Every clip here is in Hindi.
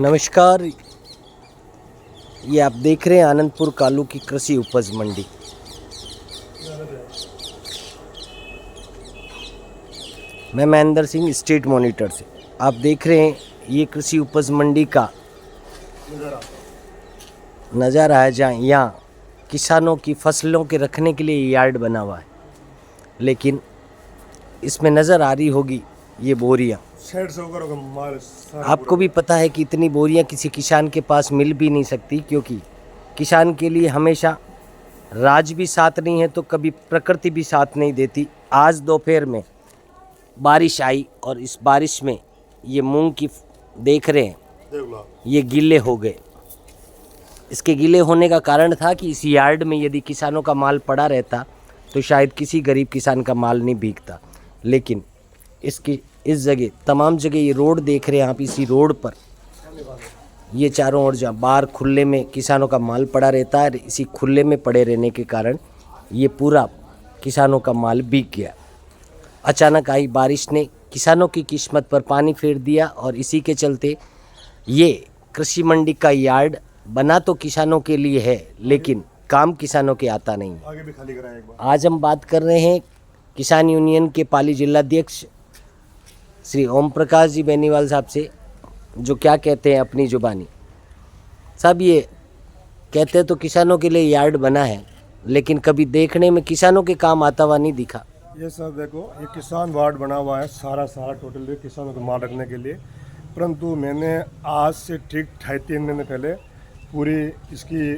नमस्कार, ये आप देख रहे हैं आनंदपुर कालू की कृषि उपज मंडी। मैं महेंद्र सिंह, स्टेट मॉनिटर से। आप देख रहे हैं ये कृषि उपज मंडी का नज़ारा है, जहाँ यहाँ किसानों की फसलों के रखने के लिए यार्ड बना हुआ है, लेकिन इसमें नज़र आ रही होगी ये बोरियां। आपको भी पता है कि इतनी बोरियां किसी किसान के पास मिल भी नहीं सकती, क्योंकि किसान के लिए हमेशा राज भी साथ नहीं है तो कभी प्रकृति भी साथ नहीं देती। आज दोपहर में बारिश आई और इस बारिश में ये मूंग की देख रहे हैं ये गीले हो गए। इसके गीले होने का कारण था कि इस यार्ड में यदि किसानों का माल पड़ा रहता तो शायद किसी गरीब किसान का माल नहीं भीगता, लेकिन इस जगह तमाम जगह ये रोड देख रहे हैं आप, इसी रोड पर ये चारों ओर जहाँ बाहर खुले में किसानों का माल पड़ा रहता है, इसी खुले में पड़े रहने के कारण ये पूरा किसानों का माल भीग गया। अचानक आई बारिश ने किसानों की किस्मत पर पानी फेर दिया और इसी के चलते ये कृषि मंडी का यार्ड बना तो किसानों के लिए है, लेकिन काम किसानों के आता नहीं। आगे भी खाली कराएं एक बार। आज हम बात कर रहे हैं किसान यूनियन के पाली जिलाध्यक्ष श्री ओम प्रकाश जी बेनीवाल साहब से, जो क्या कहते हैं अपनी जुबानी। साहब, ये कहते हैं तो किसानों के लिए यार्ड बना है, लेकिन कभी देखने में किसानों के काम आता हुआ नहीं दिखा। ये सब देखो, ये किसान वार्ड बना हुआ है सारा टोटल किसानों को माल रखने के लिए, परंतु मैंने आज से ठीक 2.5-3 महीने पहले पूरी इसकी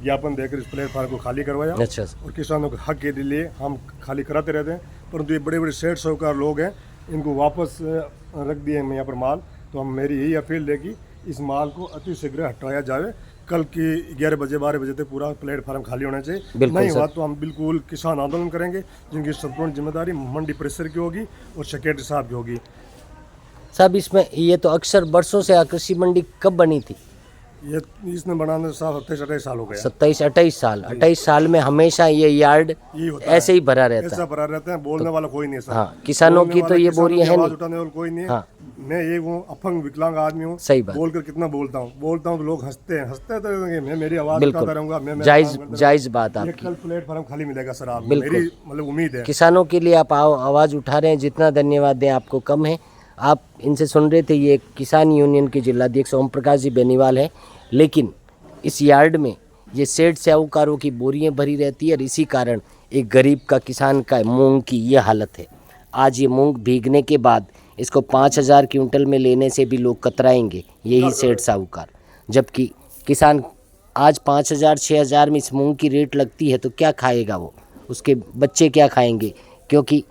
ज्ञापन देकर इस प्लेटफार्म को खाली करवाया। अच्छा। और किसानों के हक के लिए हम खाली कराते रहते हैं, परंतु ये बड़े बड़े सेठ साहूकार लोग हैं, इनको वापस रख दिए हैं यहाँ पर माल। तो हम मेरी यही अपील है कि इस माल को अति शीघ्र हटाया जाए। कल की 11 बजे 12 बजे तक पूरा प्लेटफार्म खाली होना चाहिए। नहीं हुआ तो हम बिल्कुल किसान आंदोलन करेंगे, जिनकी संपूर्ण जिम्मेदारी मंडी परिसर की होगी और सेक्रेटरी साहब की होगी। साहब, इसमें ये तो अक्सर बरसों से कृषि मंडी कब बनी थी? ये इसने बनाने से 27-28 साल हो गए। 27-28 साल। 28 साल में हमेशा ये यार्ड ऐसे ही भरा रहता है। ऐसा भरा रहता है, बोलने वाला कोई नहीं है। हाँ, किसानों की तो ये बोरियां है नहीं, उठाने वाला कोई नहीं है। हाँ। मैं ये हूँ, अपंग विकलांग आदमी हूँ। सही बात। बोलकर कितना बोलता हूँ तो लोग हंसते हैं तो रहेंगे। मैं मेरी आवाज उठाता रहूंगा। मैं जायज बात आपकी। कल प्लेटफार्म खाली मिलेगा सर, आप मेरी मतलब उम्मीद है। किसानों के लिए आप आवाज उठा रहे हैं, जितना धन्यवाद दें आपको कम है। आप इनसे सुन रहे थे, ये किसान यूनियन के जिलाध्यक्ष ओम प्रकाश जी बेनीवाल है, लेकिन इस यार्ड में ये सेठ साहूकारों की बोरियां भरी रहती है और इसी कारण एक गरीब का किसान का मूंग की ये हालत है। आज ये मूंग भीगने के बाद इसको 5,000 क्विंटल में लेने से भी लोग कतराएंगे, यही सेठ साहूकार। जबकि किसान आज 5,000-6,000 में इस मूंग की रेट लगती है तो क्या खाएगा वो, उसके बच्चे क्या खाएंगे? क्योंकि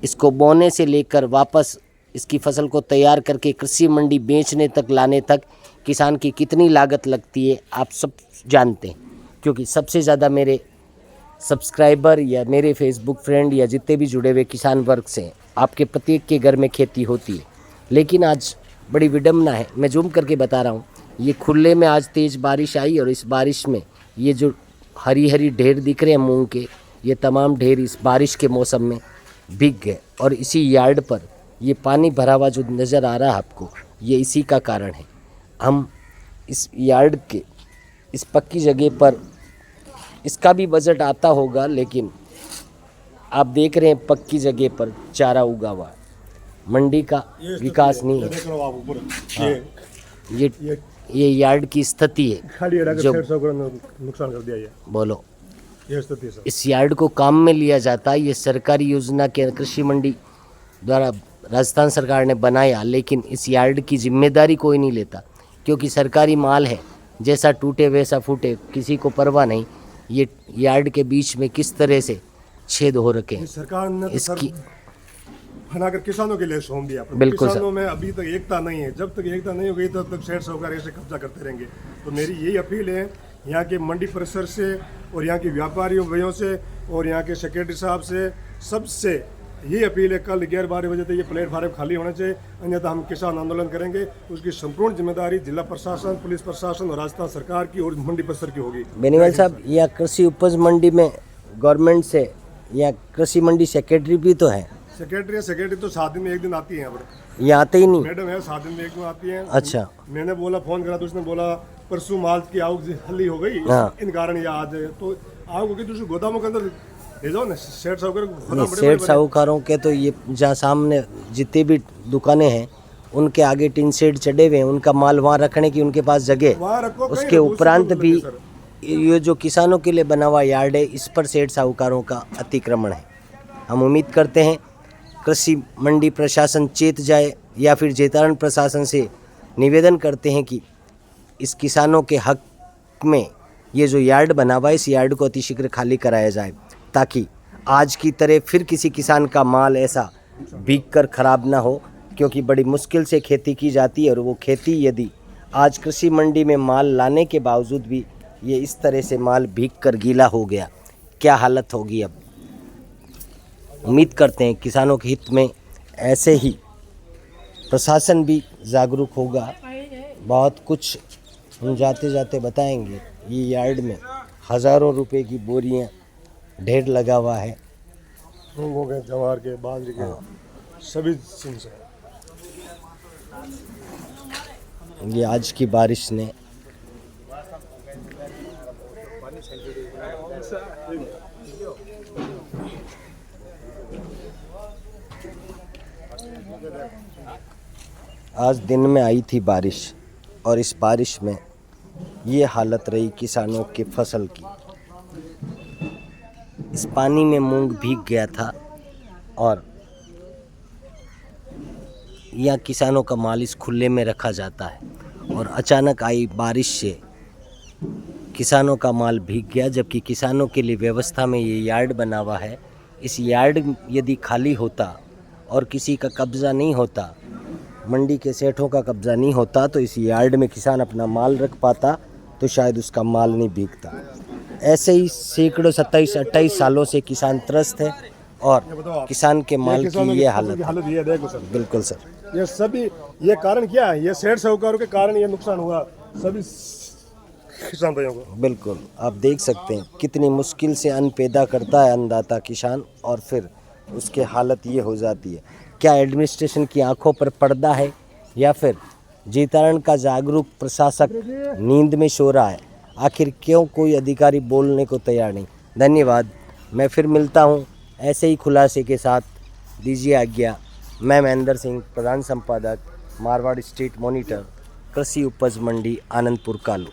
इसको बोने से लेकर वापस इसकी फसल को तैयार करके कृषि मंडी बेचने तक लाने तक किसान की कितनी लागत लगती है आप सब जानते हैं। क्योंकि सबसे ज़्यादा मेरे सब्सक्राइबर या मेरे फेसबुक फ्रेंड या जितने भी जुड़े हुए किसान वर्ग से हैं, आपके प्रत्येक के घर में खेती होती है। लेकिन आज बड़ी विडम्बना है, मैं जूम करके बता रहा हूँ, ये खुले में आज तेज़ बारिश आई और इस बारिश में ये जो हरी हरी ढेर दिख रहे हैं मूंग के, ये तमाम ढेर इस बारिश के मौसम में भीग गए। और इसी यार्ड पर ये पानी भरा हुआ जो नज़र आ रहा है आपको, ये इसी का कारण है। हम इस यार्ड के इस पक्की जगह पर इसका भी बजट आता होगा, लेकिन आप देख रहे हैं पक्की जगह पर चारा उगा हुआ है, मंडी का विकास नहीं है। हाँ, ये यार्ड की स्थिति है जो नुकसान कर दिया। बोलो, ये स्थिति सर। इस यार्ड को काम में लिया जाता है, ये सरकारी योजना के कृषि मंडी द्वारा राजस्थान सरकार ने बनाया, लेकिन इस यार्ड की जिम्मेदारी कोई नहीं लेता, क्योंकि सरकारी माल है, जैसा टूटे वैसा फूटे, किसी को परवाह नहीं। ये यार्ड के बीच में किस तरह से छेद हो रखे हैं, सरकार ने इसकी बनाकर किसानों के लिए सौंप दिया। बिल्कुल किसानों में अभी तक एकता नहीं है। जब तक एकता नहीं होगी तब तक सेठ साहूकार ऐसे कब्जा करते रहेंगे। तो मेरी यही अपील है यहाँ के मंडी परिसर से और यहाँ के व्यापारियों भैयों से और यहाँ के सेक्रेटरी साहब से, सबसे यही अपील है, कल 11-12 बजे तक ये प्लेटफार्म खाली होना चाहिए, अन्यथा हम किसान आंदोलन करेंगे। उसकी संपूर्ण जिम्मेदारी जिला प्रशासन, पुलिस प्रशासन और राजस्थान सरकार की और मंडी परिसर की होगी। बेनीवाल साहब, यह कृषि उपज मंडी में गवर्नमेंट से या कृषि मंडी सेक्रेटरी भी तो है, सेक्रेटरी तो 7 दिन में 1 दिन आती है यहाँ पर। ये आते ही नहीं। मैडम है 7 दिन में 1 दिन आती है। अच्छा। मैंने बोला फोन करा तो उसने बोला परसों माल की आवक हल्ली हो गई, हाँ। इन कारण ये आज है। तो आवक होगी तो उसे गोदामों के अंदर ले जाओ ना, सेठ साहूकार सेठ साहूकारों के तो ये जहाँ सामने जितनी भी दुकानें हैं उनके आगे टिन शेड चढ़े हुए हैं, उनका माल वहाँ रखने की उनके पास जगह। वहाँ रखो, कहीं उसके रखो, उपरांत उससे भी कोई मतलब ये जो किसानों के लिए बना हुआ यार्ड है, इस पर सेठ साहूकारों का अतिक्रमण है। हम उम्मीद करते हैं कृषि मंडी प्रशासन चेत जाए, या फिर जेतारण प्रशासन से निवेदन करते हैं कि इस किसानों के हक में ये जो यार्ड बना हुआ है, इस यार्ड को अतिशीघ्र खाली कराया जाए, ताकि आज की तरह फिर किसी किसान का माल ऐसा भीग कर खराब ना हो। क्योंकि बड़ी मुश्किल से खेती की जाती है, और वो खेती यदि आज कृषि मंडी में माल लाने के बावजूद भी ये इस तरह से माल भीग कर गीला हो गया, क्या हालत होगी अब। उम्मीद करते हैं किसानों के हित में ऐसे ही प्रशासन भी जागरूक होगा। बहुत कुछ हम जाते जाते बताएंगे। ये यार्ड में हज़ारों रुपए की बोरियां ढेर लगा हुआ है। हो गए जवार के, बाजरे के, सभी चीज़ से। ये आज की बारिश ने आज दिन में आई थी बारिश, और इस बारिश में ये हालत रही किसानों की फसल की। इस पानी में मूंग भीग गया था, और यहाँ किसानों का माल इस खुले में रखा जाता है, और अचानक आई बारिश से किसानों का माल भीग गया। जबकि किसानों के लिए व्यवस्था में ये यार्ड बना हुआ है। इस यार्ड यदि खाली होता और किसी का कब्ज़ा नहीं होता, मंडी के सेठों का कब्ज़ा नहीं होता, तो इस यार्ड में किसान अपना माल रख पाता, तो शायद उसका माल नहीं भीगता। ऐसे ही सैकड़ों 27-28 सालों से किसान त्रस्त है, और किसान के माल की ये हालत है। ये देखो सर, बिल्कुल सर। ये सभी, ये कारण क्या है? ये सेठ साहूकारों के कारण ये नुकसान हुआ सभी किसान भाइयों को। बिल्कुल, आप देख सकते हैं कितनी मुश्किल से अन्न पैदा करता है अन्नदाता किसान, और फिर उसके हालत ये हो जाती है। क्या एडमिनिस्ट्रेशन की आंखों पर पर्दा है, या फिर जेतारण का जागरूक प्रशासक नींद में सो रहा है? आखिर क्यों कोई अधिकारी बोलने को तैयार नहीं? धन्यवाद। मैं फिर मिलता हूँ ऐसे ही खुलासे के साथ। दीजिए आज्ञा। मैं महेंद्र सिंह, प्रधान संपादक, मारवाड़ स्टेट मॉनिटर, कृषि उपज मंडी, आनंदपुर कालू।